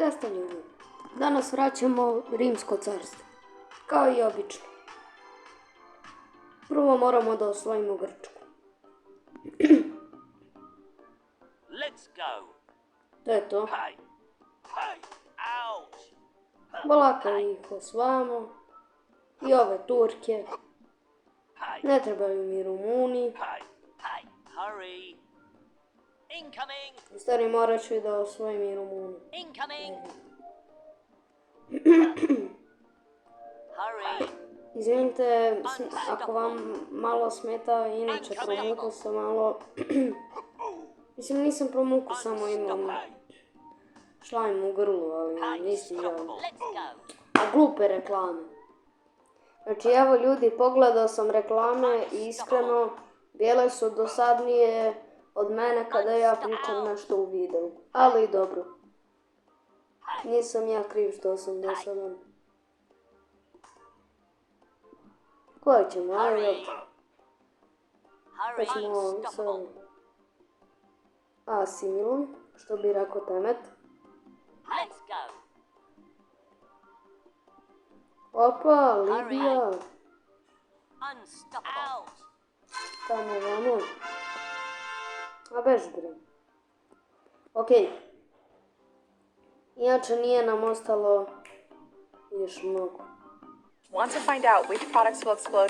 Da ste ljudi, danas vraćamo Rimsko carstvo, kao i obično. Prvo moramo da osvojimo Grčku. Let's go. To je to. Hey. Hey. Ouch. Polako ih osvajamo. I ove Turke. Hey. Ne trebaju mi Rumuni. Hey. Hey. Hurry. Incoming. U stvari morat ću i da osvojim i Rumuni. Incoming. Hurry. Izvinite ako vam malo smeta, inače promuku sam malo... Mislim, nisam promuku, samo imam šlajm u grlu, ali nisam želim. A glupe reklame. Znači, evo ljudi, pogledao sam reklame i iskreno, bile su dosadnije od mene kada ja pričam nešto u videu. Ali dobro. Nisam ja kriv što sam dosadan. Koje ćemo, ajde. Pa ćemo sa Asimilom, što bi rekao Temet. Opa, Libija. Tamo vamo. A bež bre. Okej. Inače nije nam ostalo još mnogo. Want to find out which products will explode in